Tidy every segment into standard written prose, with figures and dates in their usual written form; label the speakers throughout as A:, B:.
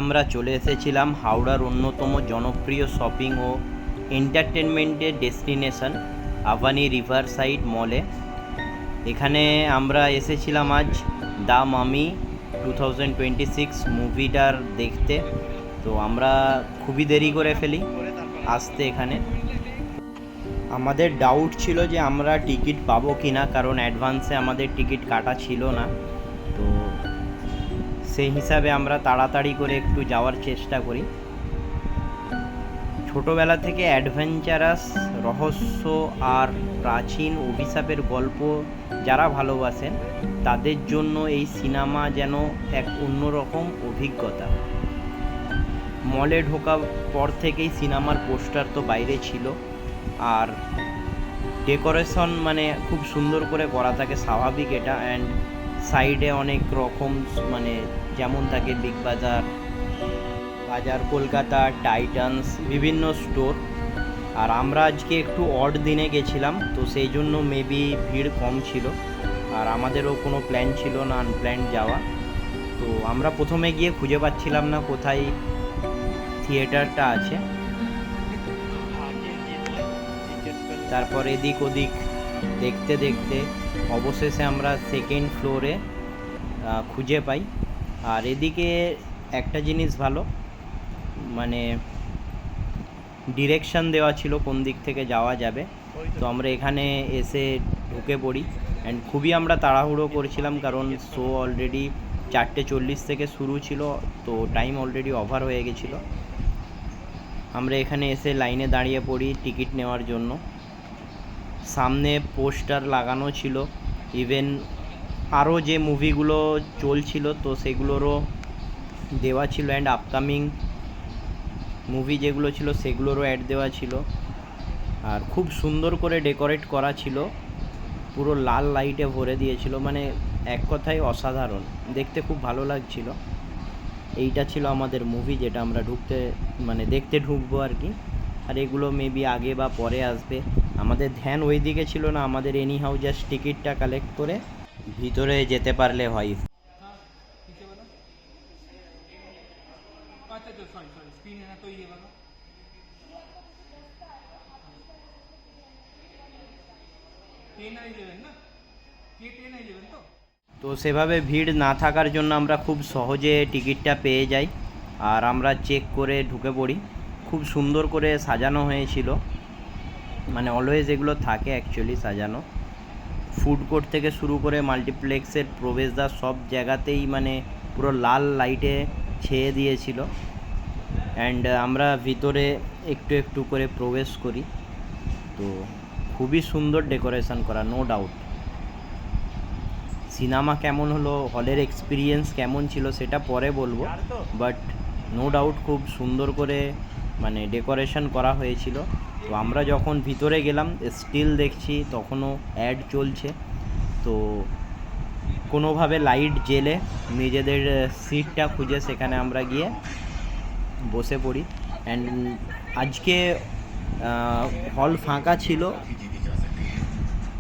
A: আমরা চলে এসেছিলাম হাওড়ার অন্যতম জনপ্রিয় শপিং ও এন্টারটেনমেন্টের ডেস্টিনেশন আভানি রিভার সাইড মলে। এখানে আমরা এসেছিলাম আজ দ্য মামি 2026 মুভিটার দেখতে। তো আমরা খুবই দেরি করে ফেলি আসতে এখানে। আমাদের ডাউট ছিল যে আমরা টিকিট পাবো কি না, কারণ অ্যাডভান্সে আমাদের টিকিট কাটা ছিল না। তো সেই হিসাবে আমরা তাড়াতাড়ি করে একটু যাওয়ার চেষ্টা করি। ছোটোবেলা থেকে অ্যাডভেঞ্চারাস, রহস্য আর প্রাচীন অভিশাপের গল্প যারা ভালোবাসেন তাদের জন্য এই সিনেমা যেন এক অন্যরকম অভিজ্ঞতা। মলে ঢোকার পর থেকেই সিনেমার পোস্টার তো বাইরে ছিল, আর ডেকোরেশন মানে খুব সুন্দর করে করা থাকে, স্বাভাবিক এটা। অ্যান্ড সাইডে অনেক রকম মানে যেমন থাকে বিগ বাজার, বাজার কলকাতা, টাইটান্স, বিভিন্ন স্টোর। আর আমরা আজকে একটু অড দিনে গেছিলাম, তো সেই জন্য মেবি ভিড় কম ছিল। আর আমাদেরও কোনো প্ল্যান ছিল না আনপ্ল্যান্ড যাওয়া। তো আমরা প্রথমে গিয়ে খুঁজে পাচ্ছিলাম না কোথায় থিয়েটারটা আছে। তারপর এদিক ওদিক দেখতে দেখতে অবশেষে আমরা সেকেন্ড ফ্লোরে খুঁজে পাই। আর এদিকে একটা জিনিস ভালো, মানে ডিরেকশান দেওয়া ছিল কোন দিক থেকে যাওয়া যাবে। তো আমরা এখানে এসে ঢুকে পড়ি। অ্যান্ড খুবই আমরা তাড়াহুড়ো করছিলাম, কারণ শো অলরেডি 4:40 থেকে শুরু ছিল, তো টাইম অলরেডি ওভার হয়ে গেছিলো। আমরা এখানে এসে লাইনে দাঁড়িয়ে পড়ি টিকিট নেওয়ার জন্য। সামনে পোস্টার লাগানো ছিল, ইভেন আরও যে মুভিগুলো চলছিল তো সেগুলোরও দেওয়া ছিল। অ্যান্ড আপকামিং মুভি যেগুলো ছিল সেগুলোরও অ্যাড দেওয়া ছিল। আর খুব সুন্দর করে ডেকোরেট করা ছিল, পুরো লাল লাইটে ভরে দিয়েছিল, মানে এক কথায় অসাধারণ, দেখতে খুব ভালো লাগছিল। এইটা ছিল আমাদের মুভি যেটা আমরা দেখতে ঢুকবো আর কি। আর এগুলো মেবি আগে বা পরে আসবে, আমাদের ধ্যান ওই দিকে ছিল না। আমাদের এনি হাউ জাস্ট টিকিটটা কালেক্ট করে ভিতরে যেতে পারলে হয়। তো সেভাবে ভিড় না থাকার জন্য আমরা খুব সহজে টিকিটটা পেয়ে যাই, আর আমরা চেক করে ঢুকে পড়ি। খুব সুন্দর করে সাজানো হয়েছিল, মানে অলওয়েজ এগুলো থাকে অ্যাকচুয়ালি সাজানো। ফুড কোর্ট থেকে শুরু করে মাল্টিপ্লেক্সের প্রবেশদ্বার সব জায়গাতেই মানে পুরো লাল লাইটে ছেয়ে দিয়েছিল। অ্যান্ড আমরা ভিতরে একটু একটু করে প্রবেশ করি। তো খুবই সুন্দর ডেকোরেশন করা, নো ডাউট। সিনেমা কেমন হলো, হলের এক্সপিরিয়েন্স কেমন ছিল সেটা পরে বলবো, বাট নো ডাউট খুব সুন্দর করে মানে ডেকোরেশন করা হয়েছিল। তো আমরা যখন ভিতরে গেলাম স্টিল দেখছি তখনও অ্যাড চলছে। তো কোনোভাবে লাইট জেলে নিজেদের সিটটা খুঁজে সেখানে আমরা গিয়ে বসে পড়ি। অ্যান্ড আজকে হল ফাঁকা ছিল।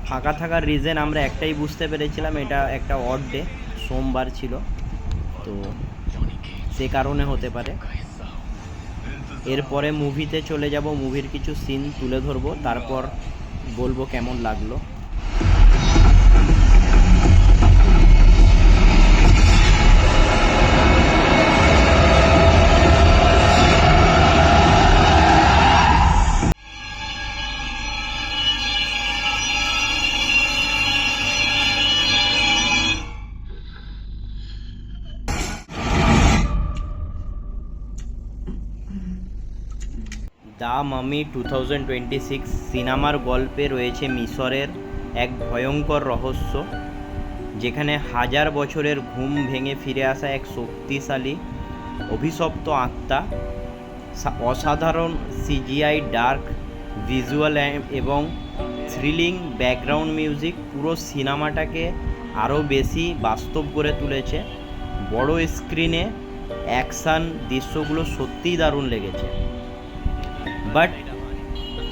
A: ফাঁকা থাকার রিজন আমরা একটাই বুঝতে পেরেছিলাম, এটা একটা অড ডে, সোমবার ছিল, তো সে কারণে হতে পারে। এরপরে মুভিতে চলে যাব, মুভির কিছু সিন তুলে ধরবো, তারপর বলবো কেমন লাগলো। দ্য মামি 2026 সিনেমার গল্পে রয়েছে মিশরের এক ভয়ঙ্কর রহস্য, যেখানে হাজার বছরের ঘুম ভেঙে ফিরে আসা এক শক্তিশালী অভিশপ্ত আত্মা। অসাধারণ সিজিআই, ডার্ক ভিজুয়াল এবং থ্রিলিং ব্যাকগ্রাউন্ড মিউজিক পুরো সিনেমাটাকে আরও বেশি বাস্তব করে তুলেছে। বড় স্ক্রিনে অ্যাকশান দৃশ্যগুলো সত্যিই দারুণ লেগেছে। বাট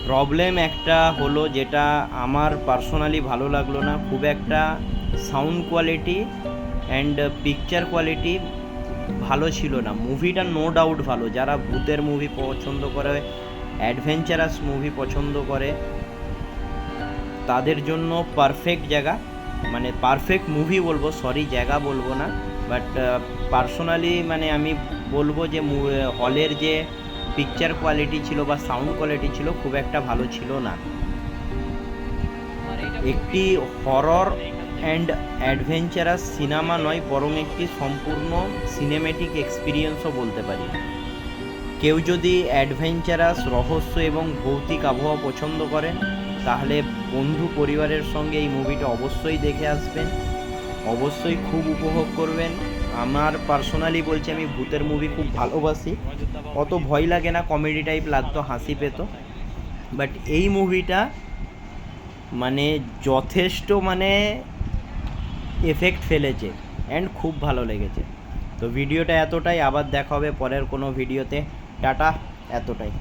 A: প্রবলেম একটা হলো, যেটা আমার পার্সোনালি ভালো লাগলো না খুব একটা, sound quality and picture quality ভালো ছিল না। মুভিটা নো ডাউট ভালো, যারা ভূতের মুভি পছন্দ করে, অ্যাডভেঞ্চারাস মুভি পছন্দ করে, তাদের জন্য পারফেক্ট জায়গা, মানে পারফেক্ট মুভি বলবো, সরি জায়গা বলবো না। বাট পার্সোনালি মানে আমি বলবো যে হলের যে পিকচার কোয়ালিটি ছিল বা সাউন্ড কোয়ালিটি ছিল খুব একটা ভালো ছিল না। একটি হরর অ্যান্ড অ্যাডভেঞ্চারাস সিনেমা নয়, বরং একটি সম্পূর্ণ সিনেমেটিক এক্সপিরিয়েন্সও বলতে পারি। কেউ যদি অ্যাডভেঞ্চারাস, রহস্য এবং ভৌতিক আবহাওয়া পছন্দ করেন, তাহলে বন্ধু পরিবারের সঙ্গে এই মুভিটা অবশ্যই দেখে আসবেন, অবশ্যই খুব উপভোগ করবেন। আমার পার্সোনালি বলছি, আমি ভূতের মুভি খুব ভালোবাসি, অত ভয় লাগে না, কমেডি টাইপ লাগতো, হাসি পেতো। বাট এই মুভিটা মানে যথেষ্ট মানে এফেক্ট ফেলেছে অ্যান্ড খুব ভালো লেগেছে। তো ভিডিওটা এতটাই, আবার দেখা হবে পরের কোনো ভিডিওতে। টাটা, এতটাই।